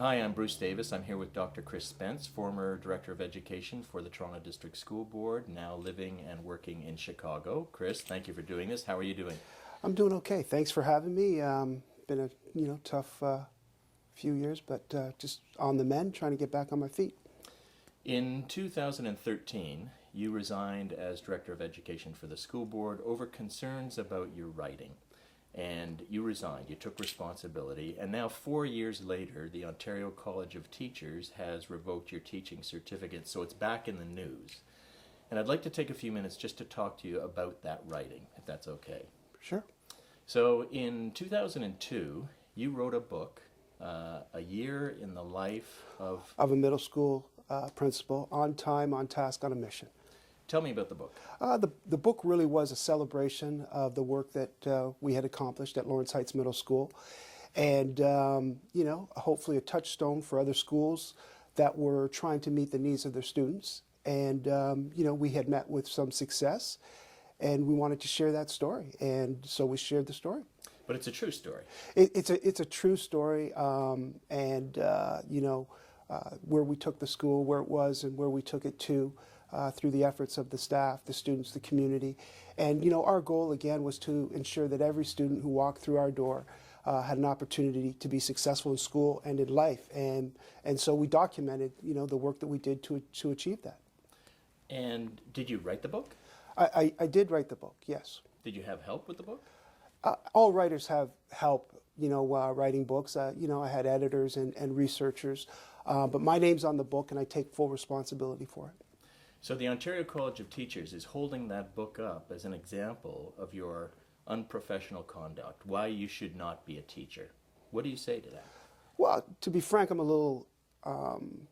Hi, I'm Bruce Davis. I'm here with Dr. Chris Spence, former Director of Education for the Toronto District School Board, now living and working in Chicago. Chris, thank you for doing this. How are you doing? I'm doing okay. Thanks for having me. Been a tough few years, but just on the mend, trying to get back on my feet. In 2013, you resigned as Director of Education for the school board over concerns about your writing. And you resigned, you took responsibility, and now 4 years later, the Ontario College of Teachers has revoked your teaching certificate, so it's back in the news. And I'd like to take a few minutes just to talk to you about that writing, if that's okay. Sure. So in 2002, you wrote a book, A Year in the Life of... Of a middle school principal, on time, on task, on a mission. Tell me about the book. The book really was a celebration of the work that we had accomplished at Lawrence Heights Middle School, and hopefully a touchstone for other schools that were trying to meet the needs of their students. And we had met with some success, and we wanted to share that story, and so we shared the story. But it's a true story. It's a true story, where we took the school, where it was, and where we took it to. Through the efforts of the staff, the students, the community. And our goal again was to ensure that every student who walked through our door had an opportunity to be successful in school and in life. And so we documented the work that we did to achieve that. And did you write the book? I did write the book, yes. Did you have help with the book? All writers have help, writing books. I had editors and researchers, but my name's on the book and I take full responsibility for it. So the Ontario College of Teachers is holding that book up as an example of your unprofessional conduct, why you should not be a teacher. What do you say to that? Well, to be frank, I'm a little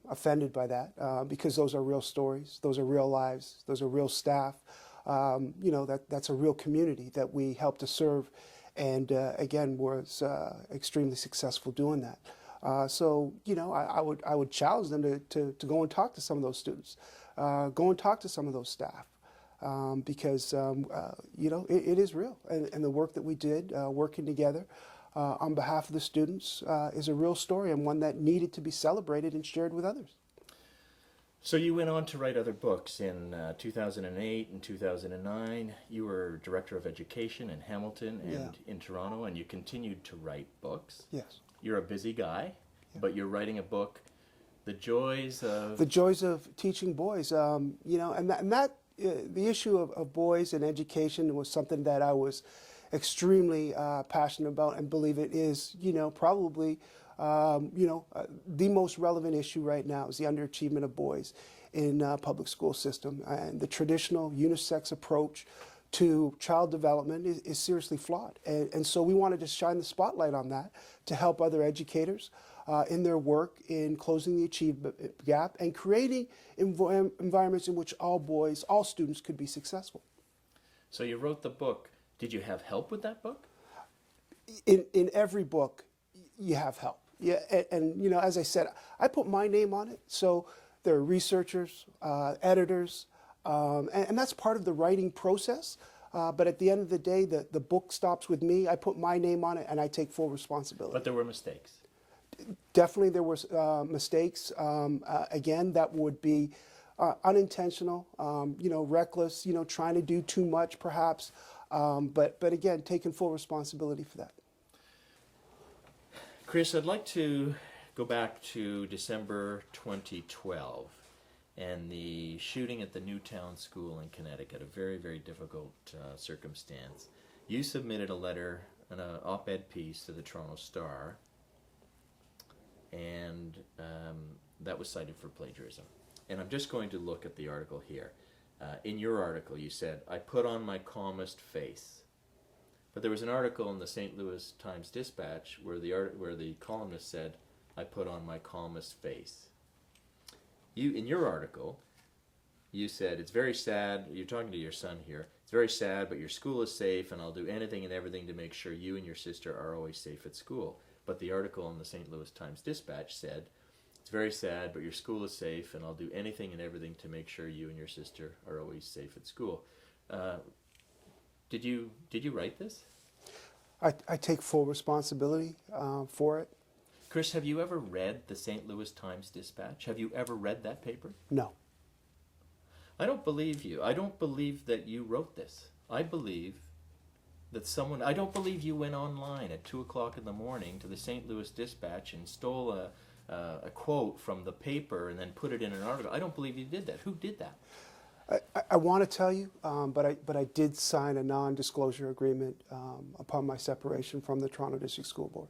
offended by that because those are real stories, those are real lives, those are real staff. That's a real community that we help to serve, and again was extremely successful doing that. I would challenge them to go and talk to some of those students. Go and talk to some of those staff because, it is real. And the work that we did working together on behalf of the students is a real story and one that needed to be celebrated and shared with others. So you went on to write other books. In 2008 and 2009, you were Director of Education in Hamilton and in Toronto, and you continued to write books. Yes. You're a busy guy, but you're writing a book, The Joys of Teaching Boys. The issue of boys and education was something that I was extremely passionate about and believe it is, probably, the most relevant issue right now is the underachievement of boys in public school system. And the traditional unisex approach to child development is seriously flawed. And so we wanted to shine the spotlight on that to help other educators in their work in closing the achievement gap and creating environments in which all boys, all students could be successful. So you wrote the book. Did you have help with that book? In every book, you have help. Yeah, and as I said, I put my name on it. So there are researchers, editors, and that's part of the writing process. But at the end of the day, the book stops with me. I put my name on it, and I take full responsibility. But there were mistakes. Definitely there were mistakes. Again, that would be unintentional, reckless, trying to do too much perhaps. But again, taking full responsibility for that. Chris, I'd like to go back to December 2012 and the shooting at the Newtown School in Connecticut, a very, very difficult circumstance. You submitted a letter, an op-ed piece to the Toronto Star, and that was cited for plagiarism. And I'm just going to look at the article here. In your article, you said, "I put on my calmest face." But there was an article in the St. Louis Times-Dispatch where the columnist said, "I put on my calmest face." In your article, you said, "It's very sad," you're talking to your son here, "It's very sad, but your school is safe, and I'll do anything and everything to make sure you and your sister are always safe at school." But the article in the St. Louis Times-Dispatch said, "It's very sad, but your school is safe, and I'll do anything and everything to make sure you and your sister are always safe at school." Did you write this? I take full responsibility for it. Chris, have you ever read the St. Louis Times-Dispatch? Have you ever read that paper? No. I don't believe you. I don't believe that you wrote this. I believe that someone, I don't believe you went online at 2 o'clock in the morning to the St. Louis Dispatch and stole a quote from the paper and then put it in an article. I don't believe you did that. Who did that? I want to tell you, but I did sign a non-disclosure agreement upon my separation from the Toronto District School Board.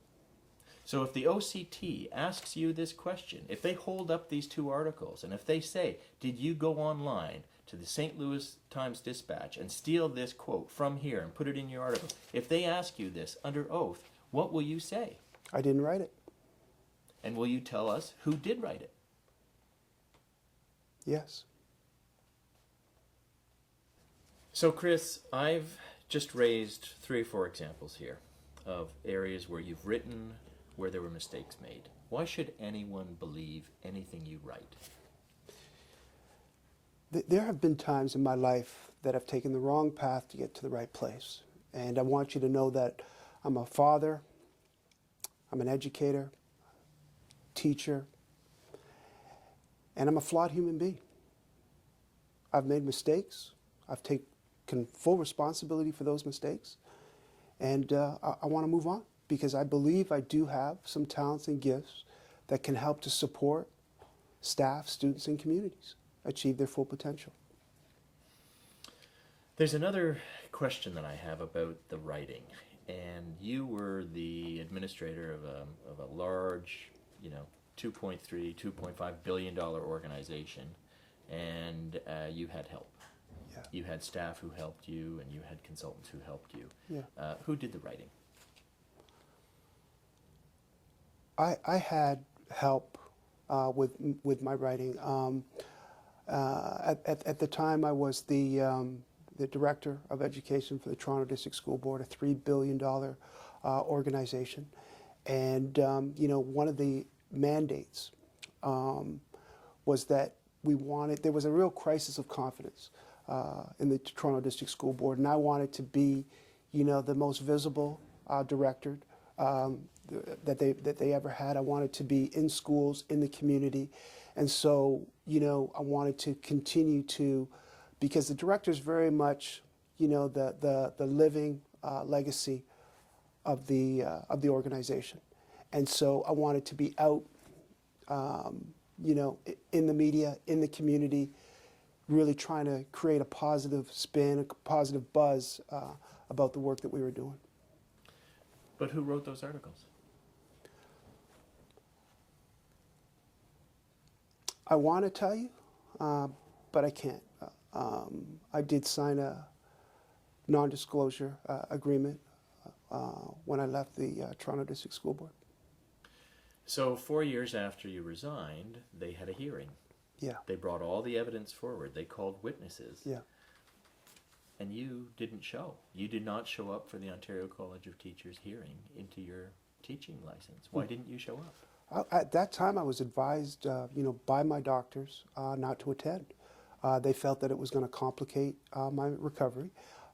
So if the OCT asks you this question, if they hold up these two articles, and if they say, did you go online to the St. Louis Times-Dispatch and steal this quote from here and put it in your article, if they ask you this under oath, what will you say? I didn't write it. And will you tell us who did write it? Yes. So Chris, I've just raised 3 or 4 examples here of areas where you've written where there were mistakes made. Why should anyone believe anything you write? There have been times in my life that I've taken the wrong path to get to the right place. And I want you to know that I'm a father, I'm an educator, teacher, and I'm a flawed human being. I've made mistakes. I've taken full responsibility for those mistakes. And I want to move on because I believe I do have some talents and gifts that can help to support staff, students, and communities achieve their full potential. There's another question that I have about the writing. And you were the administrator of a large, $2.3, $2.5 billion organization, and you had help. Yeah. You had staff who helped you, and you had consultants who helped you. Yeah. Who did the writing? I had help with my writing. At the time, I was the Director of Education for the Toronto District School Board, a $3 billion organization. And, one of the mandates was that there was a real crisis of confidence in the Toronto District School Board, and I wanted to be, the most visible director that they ever had. I wanted to be in schools, in the community, and so, I wanted to continue to, because the director is very much, the living legacy of the organization, and so I wanted to be out, in the media, in the community, really trying to create a positive spin, a positive buzz about the work that we were doing. But who wrote those articles? I want to tell you, but I can't. I did sign a non-disclosure agreement when I left the Toronto District School Board. So 4 years after you resigned, they had a hearing. Yeah. They brought all the evidence forward. They called witnesses. Yeah. And you didn't show. You did not show up for the Ontario College of Teachers hearing into your teaching license. Why didn't you show up? At that time, I was advised, by my doctors not to attend. They felt that it was going to complicate my recovery.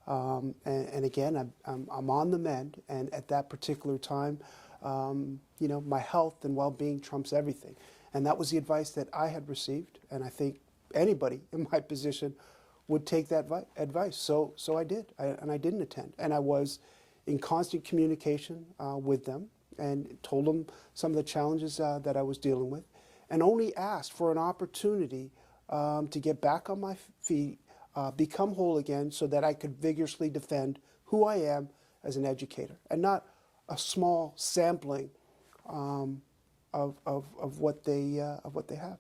And again, I'm on the mend, and at that particular time, my health and well-being trumps everything. And that was the advice that I had received, and I think anybody in my position would take that advice. So I did, and I didn't attend. And I was in constant communication with them and told them some of the challenges that I was dealing with, and only asked for an opportunity to get back on my feet, become whole again, so that I could vigorously defend who I am as an educator, and not a small sampling of what they have.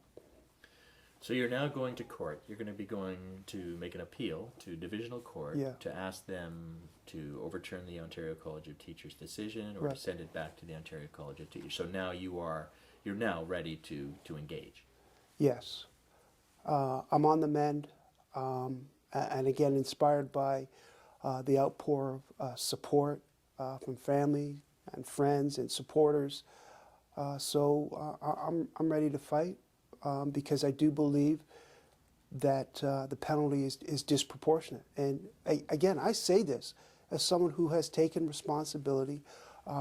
So you're now going to court. You're going to be going to make an appeal to Divisional Court to ask them to overturn the Ontario College of Teachers decision or to send it back to the Ontario College of Teachers. So now you're now ready to engage. Yes. I'm on the mend, and again, inspired by the outpour of support from family and friends and supporters. So I'm ready to fight because I do believe that the penalty is disproportionate. And again, I say this as someone who has taken responsibility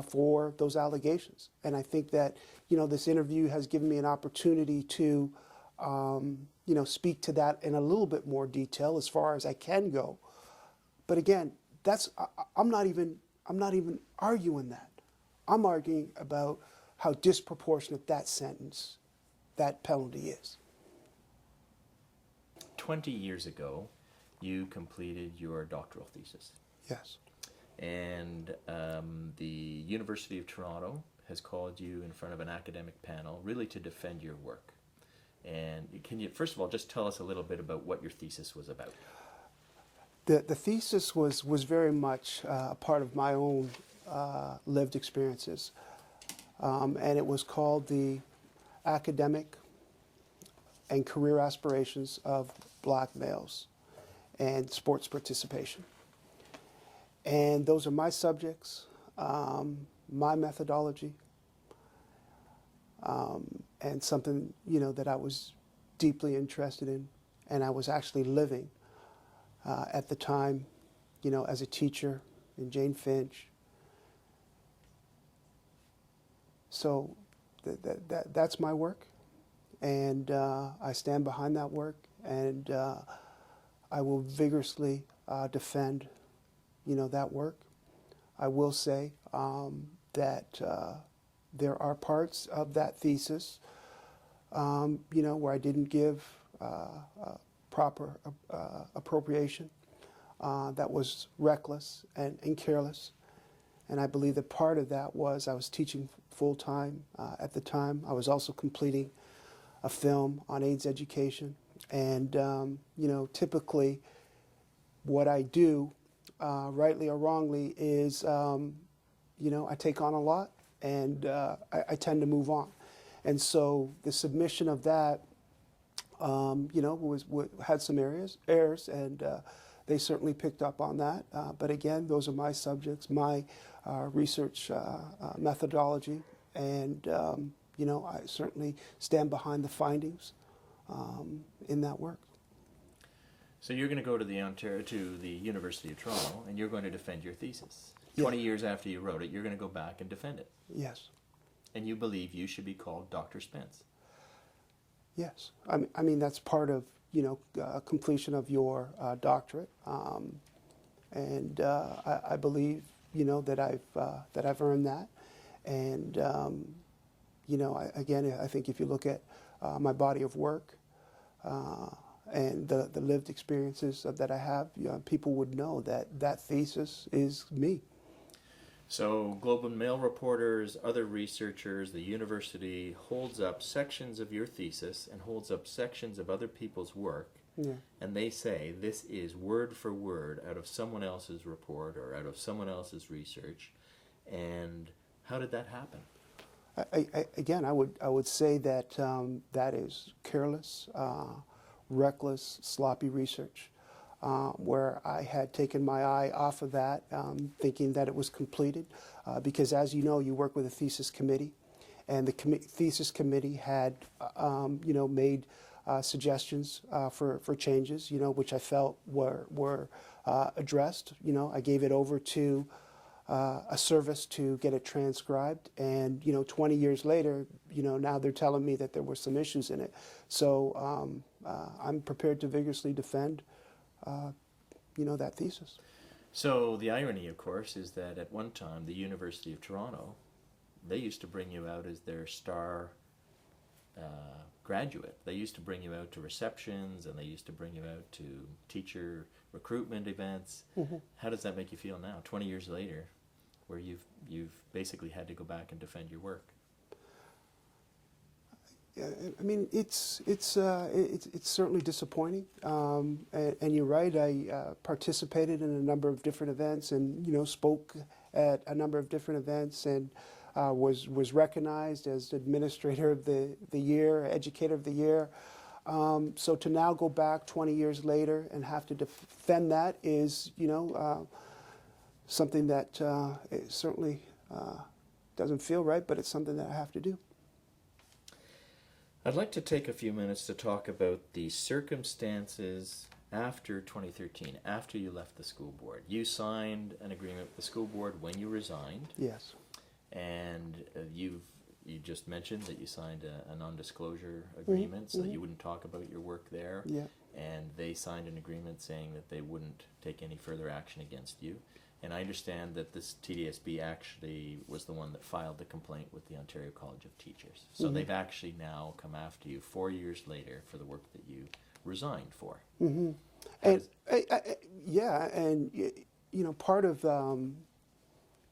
for those allegations. And I think that, this interview has given me an opportunity to, speak to that in a little bit more detail as far as I can go. But again, I'm not even arguing that. I'm arguing about how disproportionate that penalty is. 20 years ago, you completed your doctoral thesis. Yes. And the University of Toronto has called you in front of an academic panel really to defend your work. And can you, first of all, just tell us a little bit about what your thesis was about? The thesis was very much a part of my own lived experiences. And it was called The Academic and Career Aspirations of Black Males and Sports Participation. And those are my subjects, my methodology, and something, that I was deeply interested in, and I was actually living at the time, as a teacher in Jane Finch. So that's my work, and I stand behind that work, and I will vigorously defend, that work. I will say that there are parts of that thesis, where I didn't give proper appropriation, that was reckless and careless. And I believe that part of that was I was teaching full-time at the time. I was also completing a film on AIDS education. And, typically what I do, rightly or wrongly, is, I take on a lot, and I tend to move on. And so the submission of that, had some errors, and they certainly picked up on that. But again, those are my subjects, my research methodology, and I certainly stand behind the findings in that work. So you're going to go to the University of Toronto, and you're going to defend your thesis. 20 years after you wrote it, you're going to go back and defend it. Yes. And you believe you should be called Dr. Spence. Yes. I mean that's part of, completion of your doctorate. And I believe, that I've earned that. And, I think if you look at my body of work and the lived experiences that I have, people would know that thesis is me. So Globe and Mail reporters, other researchers, the university holds up sections of your thesis and holds up sections of other people's work, and they say this is word for word out of someone else's report or out of someone else's research. And how did that happen? I would say that that is careless, reckless, sloppy research. Where I had taken my eye off of that, thinking that it was completed, because as you know, you work with a thesis committee, and the thesis committee had, made suggestions for changes, which I felt were addressed. I gave it over to a service to get it transcribed, and 20 years later, now they're telling me that there were some issues in it. So I'm prepared to vigorously defend that thesis. So the irony, of course, is that at one time the University of Toronto, they used to bring you out as their star graduate. They used to bring you out to receptions, and they used to bring you out to teacher recruitment events. Mm-hmm. How does that make you feel now, 20 years later, where you've basically had to go back and defend your work? I mean, it's certainly disappointing, and you're right. I participated in a number of different events, and spoke at a number of different events, and was recognized as Administrator of the Year, Educator of the Year. So to now go back 20 years later and have to defend that is, something that it certainly doesn't feel right, but it's something that I have to do. I'd like to take a few minutes to talk about the circumstances after 2013, after you left the school board. You signed an agreement with the school board when you resigned. Yes. and you just mentioned that you signed a non-disclosure agreement, so that you wouldn't talk about your work there. Yeah. And they signed an agreement saying that they wouldn't take any further action against you. And I understand that this TDSB actually was the one that filed the complaint with the Ontario College of Teachers. So they've actually now come after you 4 years later for the work that you resigned for. And yeah, and you know, part of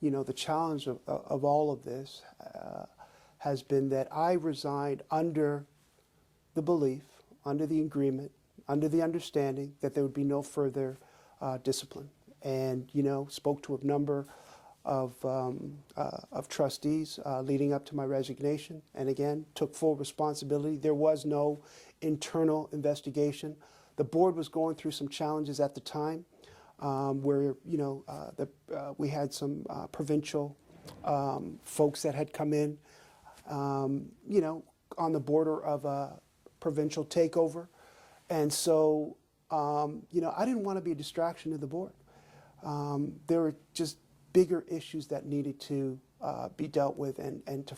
you know, the challenge of all of this has been that I resigned under the belief, under the agreement, under the understanding that there would be no further discipline, and you know, spoke to a number of trustees leading up to my resignation, and again took full responsibility. There was no internal investigation. The board was going through some challenges at the time, where you know we had some provincial folks that had come in, you know, on the border of a provincial takeover, and so you know, I didn't want to be a distraction to the board. There were just bigger issues that needed to be dealt with and to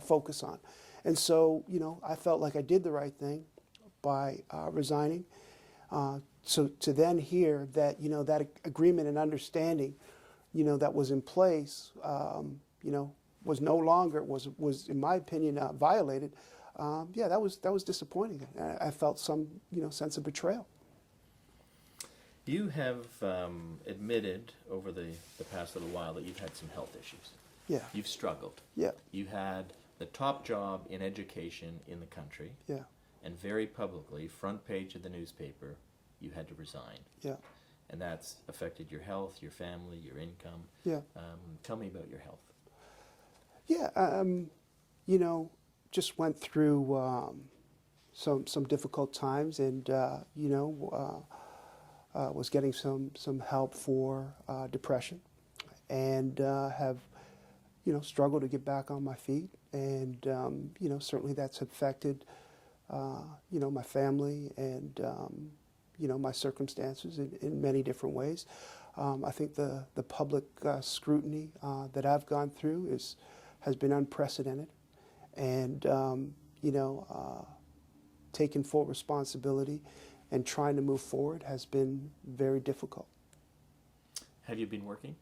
focus on, and so you know, I felt like I did the right thing by resigning. So to then hear that, you know, that agreement and understanding, you know, that was in place, you know, was no longer, was in my opinion, violated. Yeah, that was disappointing. I felt some, you know, sense of betrayal. You have admitted over the past little while that you've had some health issues. Yeah. You've struggled. Yeah. You had the top job in education in the country. Yeah. And very publicly, front page of the newspaper, you had to resign. Yeah. And that's affected your health, your family, your income. Yeah. Tell me about your health. Yeah. You know, just went through some difficult times, and you know, was getting some help for depression, and have, you know, struggled to get back on my feet, and you know, certainly that's affected you know, my family and you know, my circumstances in many different ways. I think the public scrutiny that I've gone through has been unprecedented, and you know, taking full responsibility and trying to move forward has been very difficult. Have you been working?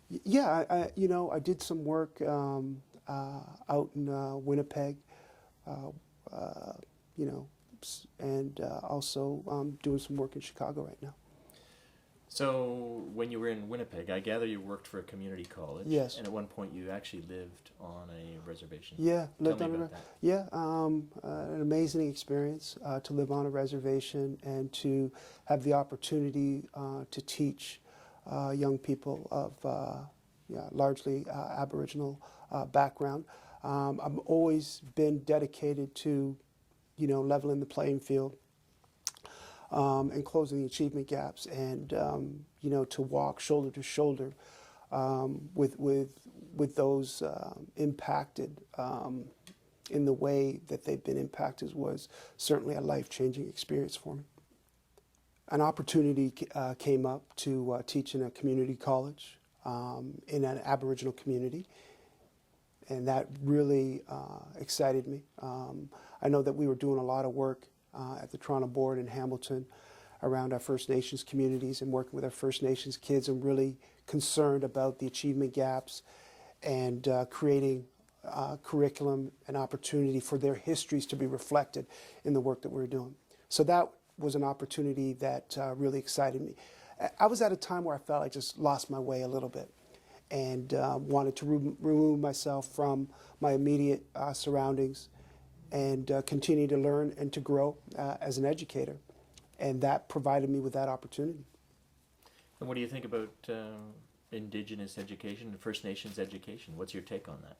Yeah, you know, I did some work out in Winnipeg. You know, and also doing some work in Chicago right now. So when you were in Winnipeg, I gather you worked for a community college. Yes. And at one point you actually lived on a reservation. Yeah, lived Tell me on about that. Yeah, an amazing experience to live on a reservation and to have the opportunity to teach young people of largely Aboriginal background. I've always been dedicated to, you know, leveling the playing field and closing the achievement gaps, and you know, to walk shoulder to shoulder with those impacted in the way that they've been impacted was certainly a life-changing experience for me. An opportunity came up to teach in a community college in an Aboriginal community, and that really excited me. I know that we were doing a lot of work at the Toronto Board in Hamilton around our First Nations communities and working with our First Nations kids, and really concerned about the achievement gaps and creating curriculum and opportunity for their histories to be reflected in the work that we were doing. So that was an opportunity that really excited me. I was at a time where I felt I just lost my way a little bit, and wanted to remove myself from my immediate surroundings and continue to learn and to grow as an educator. And that provided me with that opportunity. And what do you think about Indigenous education and First Nations education? What's your take on that?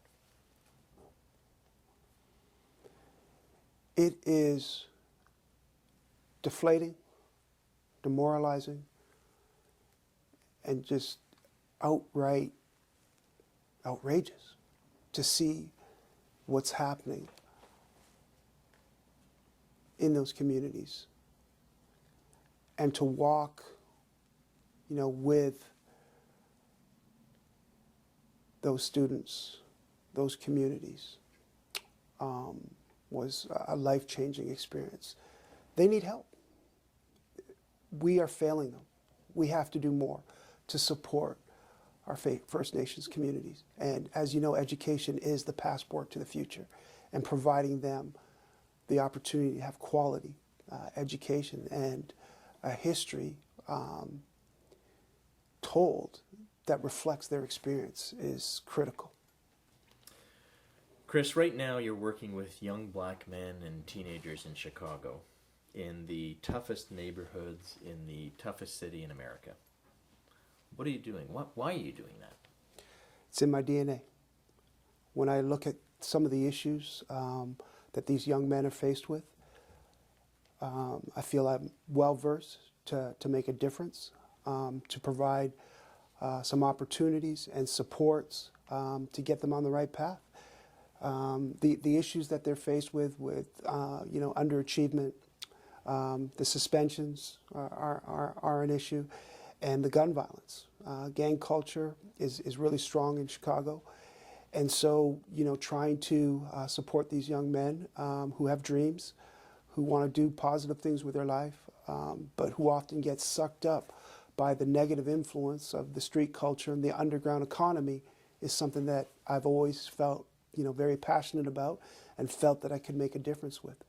It is deflating, demoralizing, and just outright outrageous to see what's happening in those communities, and to walk, you know, with those students, those communities, was a life-changing experience. They need help. We are failing them. We have to do more to support our First Nations communities. And as you know, education is the passport to the future, and providing them the opportunity to have quality education and a history told that reflects their experience is critical. Chris, right now you're working with young black men and teenagers in Chicago, in the toughest neighborhoods, in the toughest city in America. What are you doing? Why are you doing that? It's in my DNA. When I look at some of the issues that these young men are faced with, I feel I'm well-versed to make a difference, to provide some opportunities and supports to get them on the right path. The issues that they're faced with underachievement, the suspensions are an issue, and the gun violence. Gang culture is really strong in Chicago. And so, trying to support these young men who have dreams, who want to do positive things with their life, but who often get sucked up by the negative influence of the street culture and the underground economy is something that I've always felt, very passionate about and felt that I could make a difference with.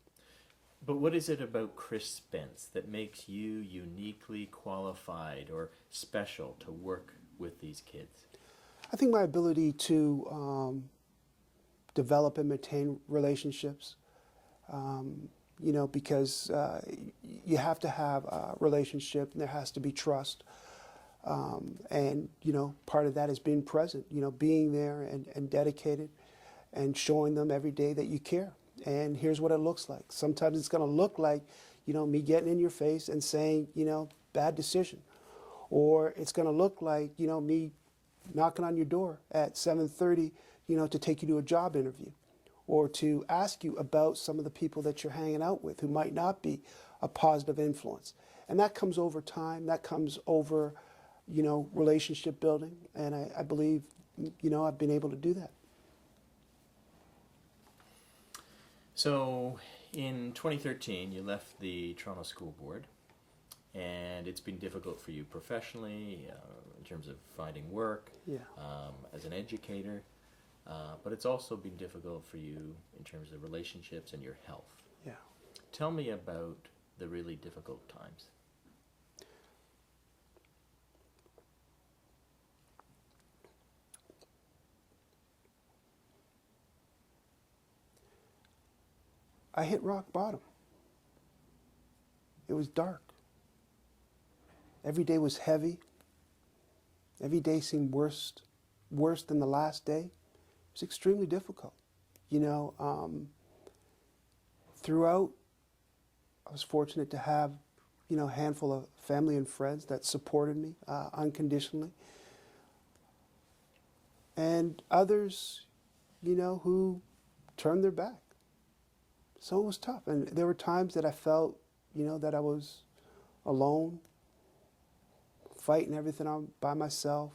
But what is it about Chris Spence that makes you uniquely qualified or special to work with these kids? I think my ability to develop and maintain relationships, because you have to have a relationship and there has to be trust. And part of that is being present, being there and dedicated and showing them every day that you care. And here's what it looks like. Sometimes it's going to look like, me getting in your face and saying, bad decision. Or it's going to look like, me knocking on your door at 7:30, to take you to a job interview, or to ask you about some of the people that you're hanging out with who might not be a positive influence. And that comes over time. That comes over, relationship building. And I believe, I've been able to do that. So in 2013, you left the Toronto School Board, and it's been difficult for you professionally in terms of finding work, Yeah. as an educator, but it's also been difficult for you in terms of relationships and your health. Yeah. Tell me about the really difficult times. I hit rock bottom. It was dark. Every day was heavy. Every day seemed worse than the last day. It was extremely difficult. Throughout, I was fortunate to have, a handful of family and friends that supported me unconditionally. And others, who turned their back. So it was tough. And there were times that I felt, that I was alone, fighting everything on by myself.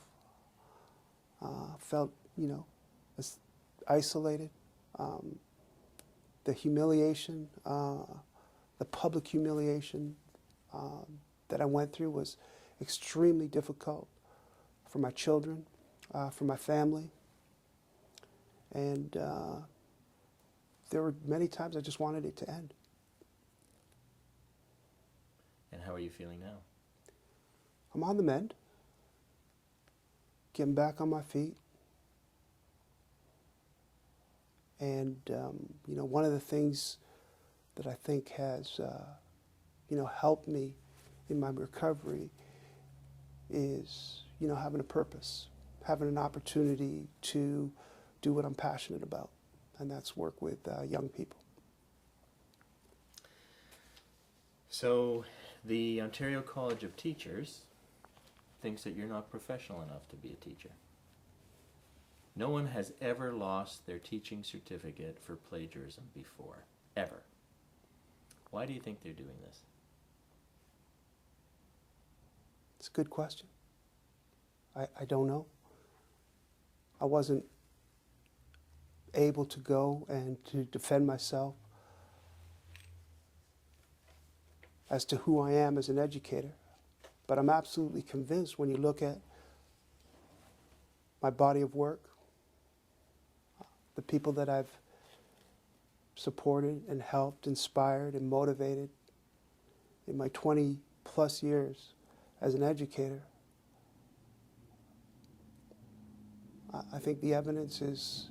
Felt, isolated. The humiliation, the public humiliation that I went through was extremely difficult for my children, for my family. And there were many times I just wanted it to end. And how are you feeling now? I'm on the mend, getting back on my feet. And, one of the things that I think has, helped me in my recovery is, having a purpose, having an opportunity to do what I'm passionate about, and that's work with young people. So the Ontario College of Teachers thinks that you're not professional enough to be a teacher. No one has ever lost their teaching certificate for plagiarism before, ever. Why do you think they're doing this? It's a good question. I don't know. I wasn't able to go and to defend myself as to who I am as an educator. But I'm absolutely convinced when you look at my body of work, the people that I've supported and helped, inspired and motivated in my 20 plus years as an educator, I think the evidence is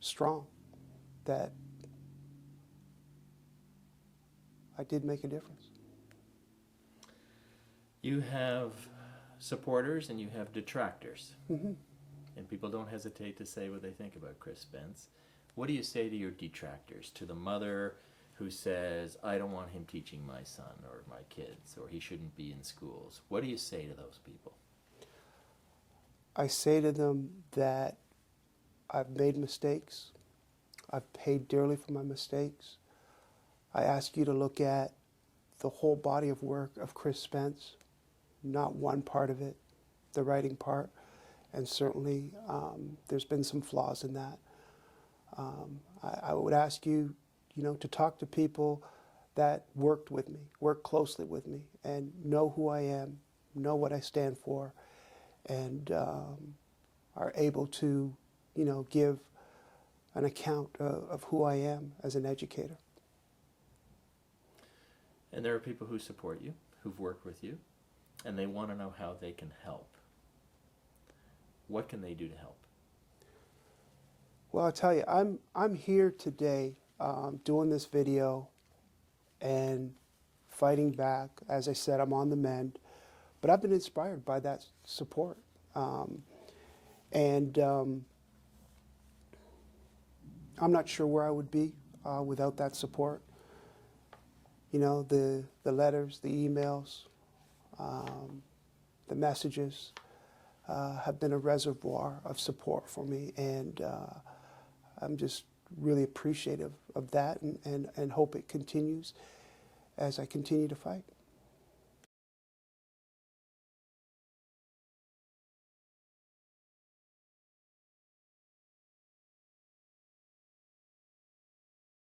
strong that I did make a difference. You have supporters and you have detractors. Mm-hmm. And people don't hesitate to say what they think about Chris Spence. What do you say to your detractors? To the mother who says, I don't want him teaching my son or my kids, or he shouldn't be in schools. What do you say to those people? I say to them that I've made mistakes. I've paid dearly for my mistakes. I ask you to look at the whole body of work of Chris Spence, not one part of it, the writing part, and certainly there's been some flaws in that. I would ask you, to talk to people that worked with me, worked closely with me, and know who I am, know what I stand for, and are able to, give an account of who I am as an educator. And there are people who support you, who've worked with you, and they want to know how they can help. What can they do to help? Well, I'll tell you, I'm here today doing this video and fighting back. As I said, I'm on the mend, but I've been inspired by that support. I'm not sure where I would be without that support. The letters, the emails, the messages have been a reservoir of support for me, and I'm just really appreciative of that and hope it continues as I continue to fight.